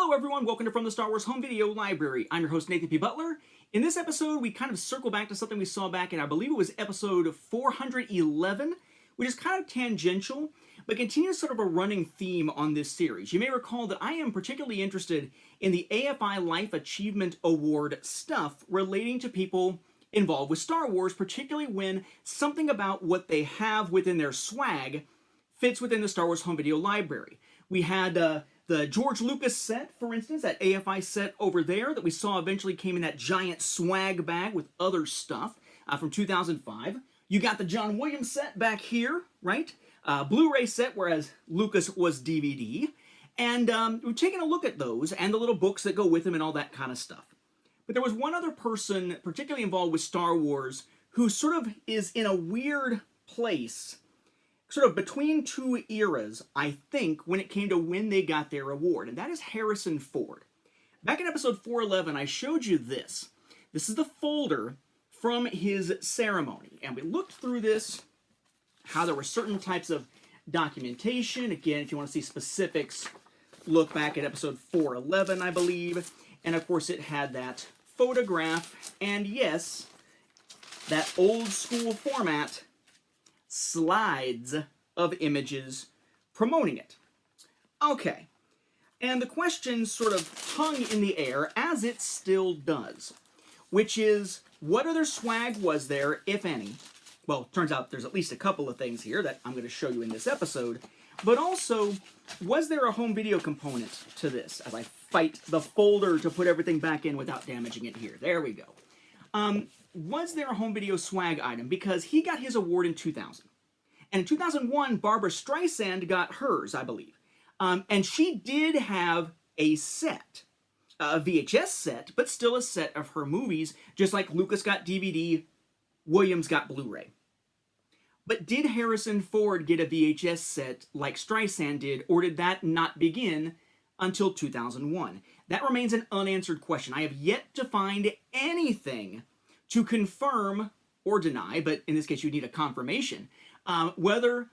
Hello everyone, welcome to From the Star Wars Home Video Library. I'm your host Nathan P. Butler. In this episode, we kind of circle back to something we saw back in, I believe it was episode 411, which is kind of tangential, but continues sort of a running theme on this series. You may recall that I am particularly interested in the AFI Life Achievement Award stuff relating to people involved with Star Wars, particularly when something about what they have within their swag fits within the Star Wars Home Video Library. We had the George Lucas set, for instance, that AFI set over there that we saw eventually came in that giant swag bag with other stuff from 2005. You got the John Williams set back here, right? Blu-ray set, whereas Lucas was DVD. And we've taken a look at those and the little books that go with them and all that kind of stuff. But there was one other person particularly involved with Star Wars who sort of is in a weird place sort of between two eras, I think, when it came to when they got their award, and that is Harrison Ford. Back in episode 411, I showed you this. This is the folder from his ceremony, and we looked through this, how there were certain types of documentation. Again, if you want to see specifics, look back at episode 411, I believe, and of course it had that photograph, and yes, that old school format, slides of images promoting it. Okay, and the question sort of hung in the air, as it still does, which is, what other swag was there, if any? Well, it turns out there's at least a couple of things here that I'm going to show you in this episode, but also, was there a home video component to this, as I fight the folder to put everything back in without damaging it here. There we go. Was there a home video swag item? Because he got his award in 2000. And in 2001, Barbara Streisand got hers, I believe. And she did have a set, a VHS set, but still a set of her movies, just like Lucas got DVD, Williams got Blu-ray. But did Harrison Ford get a VHS set like Streisand did, or did that not begin until 2001? That remains an unanswered question. I have yet to find anything to confirm or deny, but in this case you need a confirmation, whether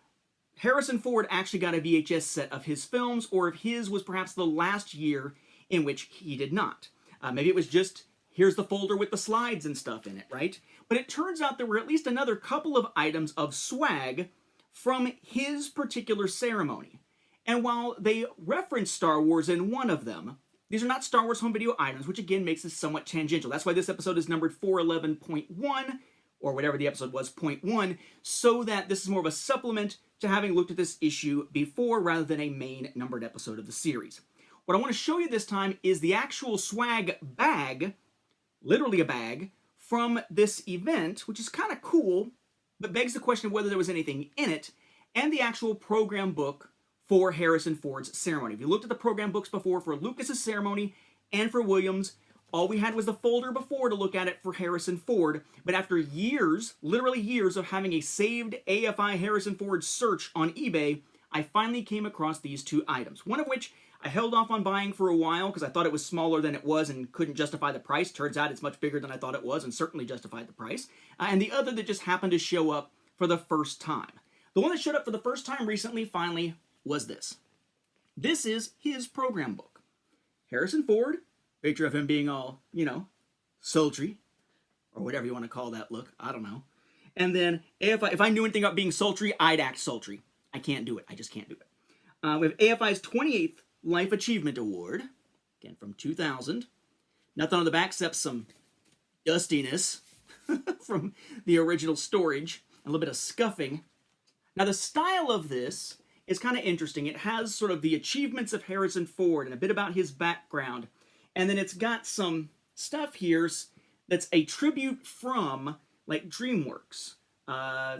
Harrison Ford actually got a VHS set of his films, or if his was perhaps the last year in which he did not. Maybe it was just, here's the folder with the slides and stuff in it, right? But it turns out there were at least another couple of items of swag from his particular ceremony. And while they reference Star Wars in one of them, these are not Star Wars home video items, which again makes this somewhat tangential. That's why this episode is numbered 411.1, or whatever the episode was, .1, so that this is more of a supplement to having looked at this issue before rather than a main numbered episode of the series. What I want to show you this time is the actual swag bag, literally a bag, from this event, which is kind of cool, but begs the question of whether there was anything in it, and the actual program book for Harrison Ford's ceremony. If you looked at the program books before for Lucas's ceremony and for Williams, all we had was the folder before to look at it for Harrison Ford, but after years, literally years of having a saved AFI Harrison Ford search on eBay, I finally came across these two items. One of which I held off on buying for a while because I thought it was smaller than it was and couldn't justify the price. Turns out it's much bigger than I thought it was and certainly justified the price. And the other that just happened to show up for the first time. The one that showed up for the first time recently, finally, was this. This is his program book. Harrison Ford, picture of him being all, sultry, or whatever you want to call that look, I don't know. And then, if I knew anything about being sultry, I'd act sultry. I can't do it, I just can't do it. We have AFI's 28th Life Achievement Award, again from 2000. Nothing on the back except some dustiness from the original storage, a little bit of scuffing. Now the style of this is kind of interesting. It has sort of the achievements of Harrison Ford and a bit about his background. And then it's got some stuff here that's a tribute from, like, DreamWorks.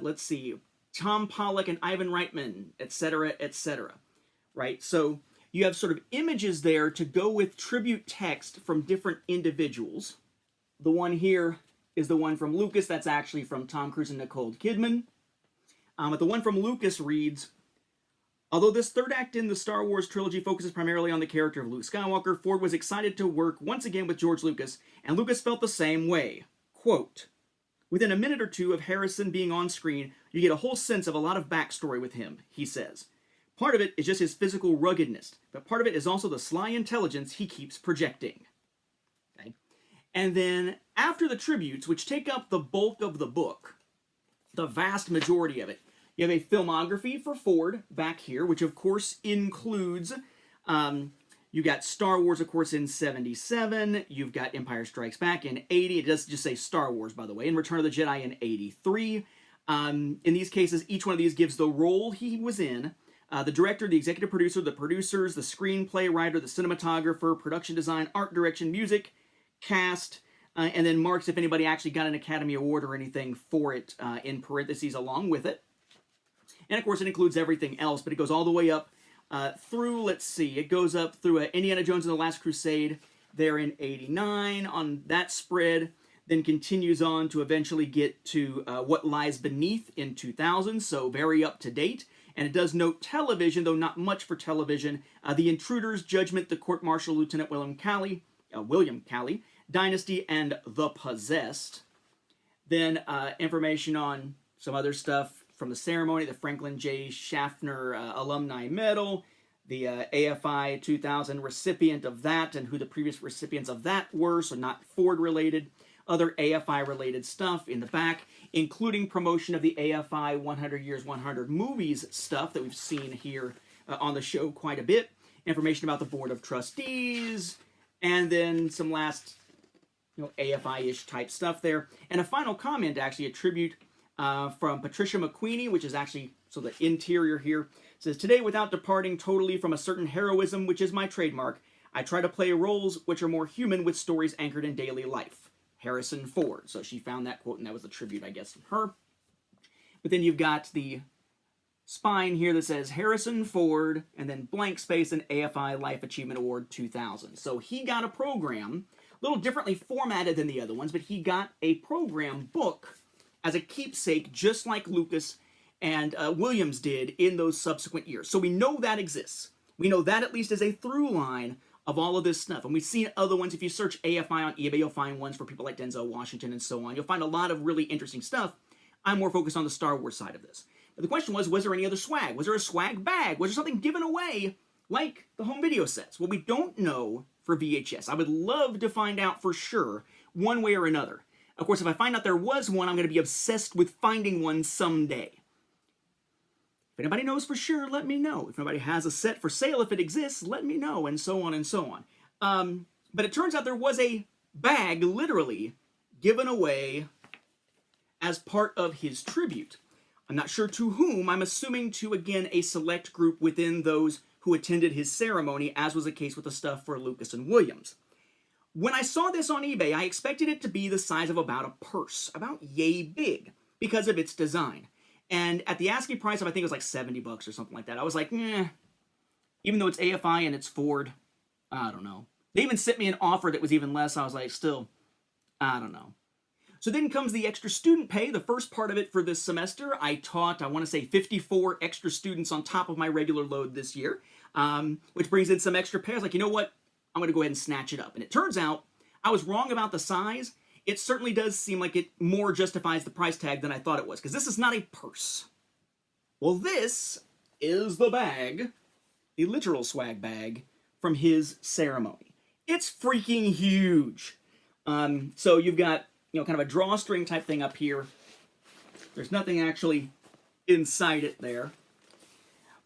Let's see, Tom Pollock and Ivan Reitman, etc., etc. Right? So you have sort of images there to go with tribute text from different individuals. The one here is the one from Lucas. That's actually from Tom Cruise and Nicole Kidman. But the one from Lucas reads, although this third act in the Star Wars trilogy focuses primarily on the character of Luke Skywalker, Ford was excited to work once again with George Lucas, and Lucas felt the same way. Quote, within a minute or two of Harrison being on screen, you get a whole sense of a lot of backstory with him, he says. Part of it is just his physical ruggedness, but part of it is also the sly intelligence he keeps projecting. Okay? And then after the tributes, which take up the bulk of the book, the vast majority of it, you have a filmography for Ford back here, which of course includes, you got Star Wars, of course, in 77. You've got Empire Strikes Back in 80. It doesn't just say Star Wars, by the way. And Return of the Jedi in 83. In these cases, each one of these gives the role he was in. The director, the executive producer, the producers, the screenplay writer, the cinematographer, production design, art direction, music, cast, and then marks if anybody actually got an Academy Award or anything for it in parentheses along with it. And of course, it includes everything else, but it goes all the way up through, let's see, it goes up through Indiana Jones and the Last Crusade there in 89 on that spread, then continues on to eventually get to What Lies Beneath in 2000, so very up to date. And it does note television, though not much for television. The Intruders, Judgment, The Court Martial, Lieutenant William Calley, Dynasty, and The Possessed. Then information on some other stuff from the ceremony, the Franklin J. Schaffner Alumni Medal, the AFI 2000 recipient of that, and who the previous recipients of that were, so not Ford-related. Other AFI-related stuff in the back, including promotion of the AFI 100 Years, 100 Movies stuff that we've seen here on the show quite a bit. Information about the Board of Trustees, and then some last, AFI-ish type stuff there. And a final comment, actually, a tribute from Patricia McQueenie, which is actually, so the interior here, says, "Today, without departing totally from a certain heroism, which is my trademark, I try to play roles which are more human with stories anchored in daily life. Harrison Ford." So she found that quote, and that was the tribute, I guess, from her. But then you've got the spine here that says Harrison Ford, and then blank space and AFI Life Achievement Award 2000. So he got a program, a little differently formatted than the other ones, but he got a program book as a keepsake, just like Lucas and Williams did in those subsequent years. So we know that exists. We know that at least is a through line of all of this stuff. And we've seen other ones. If you search AFI on eBay, you'll find ones for people like Denzel Washington and so on. You'll find a lot of really interesting stuff. I'm more focused on the Star Wars side of this. But the question was there any other swag? Was there a swag bag? Was there something given away like the home video sets? Well, we don't know for VHS. I would love to find out for sure, one way or another. Of course, if I find out there was one, I'm going to be obsessed with finding one someday. If anybody knows for sure, let me know. If anybody has a set for sale, if it exists, let me know, and so on and so on. But it turns out there was a bag, literally, given away as part of his tribute. I'm not sure to whom. I'm assuming to, again, a select group within those who attended his ceremony, as was the case with the stuff for Lucas and Williams. When I saw this on eBay, I expected it to be the size of about a purse, about yay big, because of its design. And at the asking price of, I think it was like $70 or something like that, I was like, even though it's AFI and it's Ford, I don't know. They even sent me an offer that was even less. I was like, still, I don't know. So then comes the extra student pay, the first part of it for this semester. I taught, I want to say 54 extra students on top of my regular load this year, which brings in some extra pay. I was like, you know what? I'm going to go ahead and snatch it up. And it turns out I was wrong about the size. It certainly does seem like it more justifies the price tag than I thought it was, because this is not a purse. Well, this is the bag, the literal swag bag from his ceremony. It's freaking huge. So you've got, kind of a drawstring type thing up here. There's nothing actually inside it there.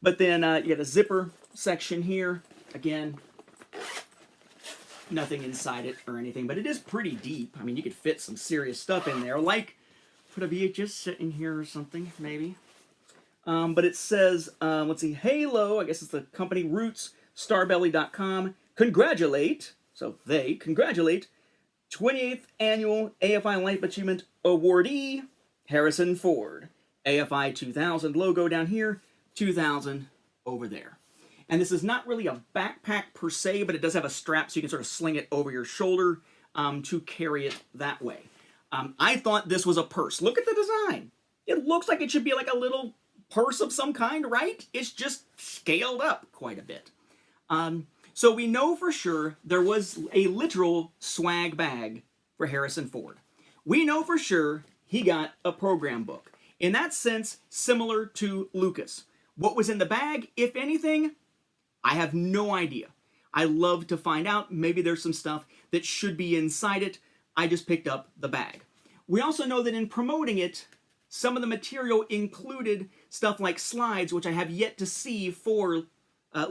But then you got a zipper section here. Again, nothing inside it or anything, but it is pretty deep. I mean, you could fit some serious stuff in there, like put a VHS set in here or something, maybe. But it says, let's see, Halo, I guess it's the company, Roots, Starbelly.com, congratulate, so they congratulate 28th Annual AFI Life Achievement Awardee, Harrison Ford. AFI 2000 logo down here, 2000 over there. And this is not really a backpack per se, but it does have a strap so you can sort of sling it over your shoulder to carry it that way. I thought this was a purse. Look at the design. It looks like it should be like a little purse of some kind, right? It's just scaled up quite a bit. So we know for sure there was a literal swag bag for Harrison Ford. We know for sure he got a program book. In that sense, similar to Lucas. What was in the bag, if anything, I have no idea. I love to find out. Maybe there's some stuff that should be inside it. I just picked up the bag. We also know that in promoting it, some of the material included stuff like slides, which I have yet to see for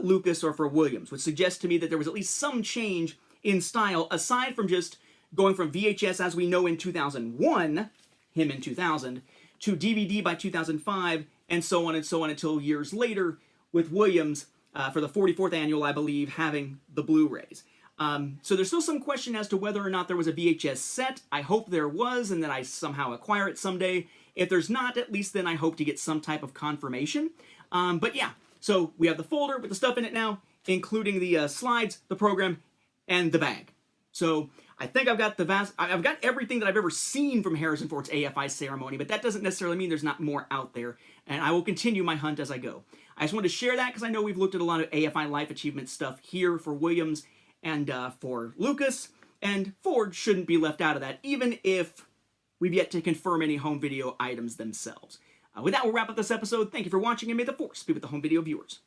Lucas or for Williams, which suggests to me that there was at least some change in style, aside from just going from VHS as we know in 2001, him in 2000, to DVD by 2005, and so on until years later with Williams for the 44th annual, I believe, having the Blu-rays. So there's still some question as to whether or not there was a VHS set. I hope there was, and that I somehow acquire it someday. If there's not, at least then I hope to get some type of confirmation. But yeah, so we have the folder with the stuff in it now, including the slides, the program, and the bag. So I think I've got I've got everything that I've ever seen from Harrison Ford's AFI ceremony, but that doesn't necessarily mean there's not more out there, and I will continue my hunt as I go. I just wanted to share that because I know we've looked at a lot of AFI Life Achievement stuff here for Williams and for Lucas, and Ford shouldn't be left out of that, even if we've yet to confirm any home video items themselves. With that, we'll wrap up this episode. Thank you for watching, and may the Force be with the home video viewers.